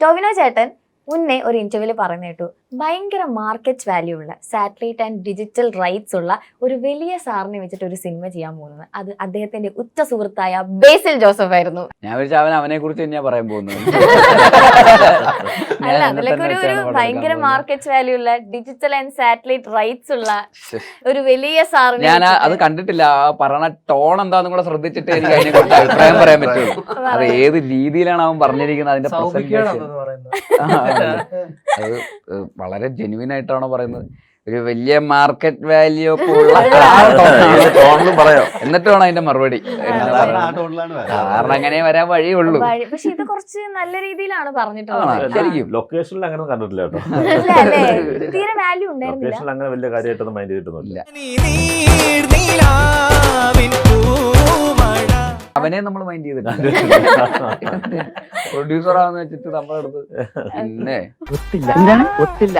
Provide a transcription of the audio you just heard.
ടോവിനോ ചേട്ടൻ മുന്നേ ഒരു ഇന്റർവ്യൂവിൽ പറഞ്ഞു കേട്ടു, ഭയങ്കര മാർക്കറ്റ് വാല്യൂ ഉള്ള സാറ്റലൈറ്റ് ആൻഡ് ഡിജിറ്റൽ റൈറ്റ്സ് ഉള്ള ഒരു വലിയ സാറിനെ വെച്ചിട്ട് ഒരു സിനിമ ചെയ്യാൻ പോകുന്നത്. അത് അദ്ദേഹത്തിന്റെ ഉറ്റ സുഹൃത്തായ ബേസിൽ ജോസഫ് ആയിരുന്നു. ഞാൻ വിളിച്ച അവനെ കുറിച്ച് തന്നെയാ പറയാൻ പോകുന്നത്. അല്ല, അതിലൊക്കെ ഒരു ഭയങ്കര മാർക്കറ്റ് വാല്യൂ ഉള്ള ഡിജിറ്റൽ ആൻഡ് സാറ്റലൈറ്റ് റൈറ്റ്സ് ഉള്ള ഒരു വലിയ സാറിനെ ഞാൻ അത് കണ്ടിട്ടില്ല. ആ പറയണ ടോൺ എന്താന്നും കൂടെ ശ്രദ്ധിച്ചിട്ട് എനിക്ക് അതിനെ കുറിച്ച് അഭിപ്രായം പറയാൻ പറ്റുള്ളൂ. അത് ഏത് രീതിയിലാണ് അവൻ പറഞ്ഞിരിക്കുന്നത്, അതിന്റെ അത് വളരെ ജെന്യുവിൻ ആയിട്ടാണോ പറയുന്നത്, ഒരു വലിയ മാർക്കറ്റ് വാല്യൂ ഒക്കെ ഉള്ള പറയാം, എന്നിട്ട് വേണം അതിന്റെ മറുപടി. കാരണം അങ്ങനെ വരാൻ വഴിയുള്ളൂ. പക്ഷെ ഇത് കുറച്ച് നല്ല രീതിയിലാണ് പറഞ്ഞിട്ടുള്ളത്. ശരിക്കും ലൊക്കേഷനിൽ അങ്ങനെ കണ്ടിട്ടില്ല കേട്ടോ. തീരെ വാല്യൂ ഉണ്ടായിരുന്നില്ല. ലൊക്കേഷനിൽ അങ്ങനെ വലിയ കാര്യമായിട്ടൊന്നും മൈൻഡ് ചെയ്തിട്ടൊന്നുമില്ല. അവനെ നമ്മൾ മൈൻഡ് ചെയ്തിട്ടുണ്ട്. പ്രൊഡ്യൂസർ ആണെന്ന് വെച്ചിട്ട് നമ്മളെടുത്ത് പിന്നെ ഒത്തില്ല.